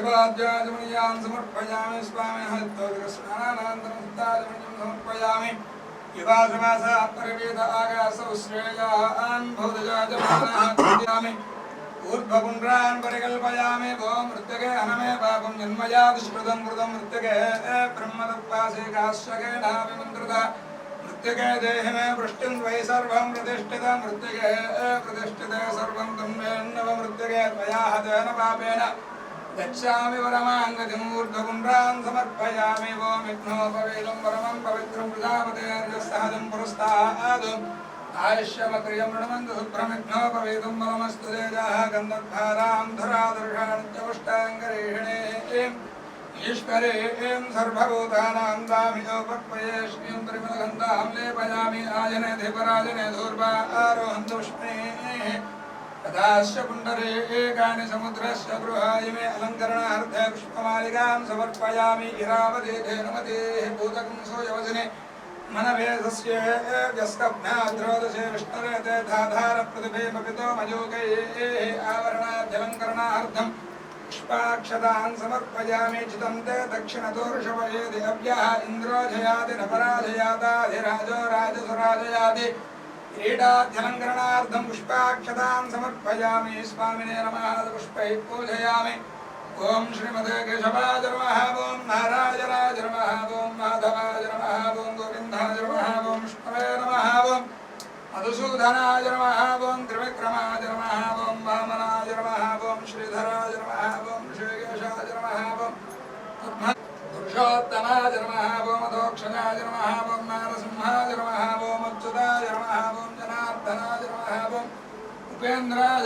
वृषभाद्याजमनीयां समर्पयामि स्वामी हरिद्वारस्नानानन्तरं ताजमनीं समर्पयामि युगासमासात् परिवेद आगासौ श्रेयान् भवदजाजमानाः ऊर्ध्वपुण्ड्रान् परिकल्पयामि वो मृत्यगे हनमे पापं जन्मयात् श्रुतं कृतं मृत्यगे ब्रह्मतत्पासे काश्यकेनाभिमन्त्रिता मृत्यगे देहि मे वृष्टिं त्वयि सर्वं प्रतिष्ठित मृत्यगे प्रतिष्ठिते सर्वं तन्मेन्नव मृत्यगे त्वया हतेन पापेन गच्छामि परमाङ्गतिम् ऊर्ध्वपुण्ड्रान् समर्पयामि वो विघ्नोपवेदं परमं पवित्रं प्रजापतेर्यस्तादं पुरस्ताद् आयुष्यमक्रियं ऋणमन्तु सुप्रमिघ्नोपवेदं बलमस्तु तेजः गन्धद्धारां धरादर्शानित्यमुष्टाङ्गरेषणे ईश्वरे सर्वभूतानां दामियोपक्वये श्रियं परिमलगन्धां लेपयामि आजने धीपराजने धूर्वा आरोहन्तुष्णे तदास्य पुण्डरे एकानि समुद्रस्य गृहाय मे अलङ्करणार्थे पुष्पमालिकां समर्पयामि इरावते धेनुमतेः भूतकं सोऽयवसने मनवेदस्य व्यस्तभ्याद्रोदशे विष्णुरेते धाधारप्रतिभेमपितो मयूकैः आवरणाद्यलङ्करणार्थं पुष्पाक्षतान् समर्पयामि चितं ते दक्षिणदोर्षवयेदि अव्यः इन्द्रो जयाति न पराजयाताधिराजो राजसुराजयाति क्रीडाद्यलङ्करणार्थं पुष्पाक्षतान् समर्पयामि स्वामिने नमः पुष्पैः पूजयामि ओम श्रीमते केशवाय नमः ओम नारायणाय नमः ओम माधवाय नमः ओम गोविन्दाय नमः ओम विष्णवे नमः ओम मधुसूदनाय नमः ओम त्रिविक्रमाय नमः ओम वामनाय नमः ओम श्रीधराय नमः ओम श्रीकेशाय नमः ओम पुरुषोत्तमाय नमः ओम अधोक्षजाय नमः ओम नारसिंहाय नमः ओम अच्युताय नमः ओम जनार्दनाय नमः ओम उपेन्द्राय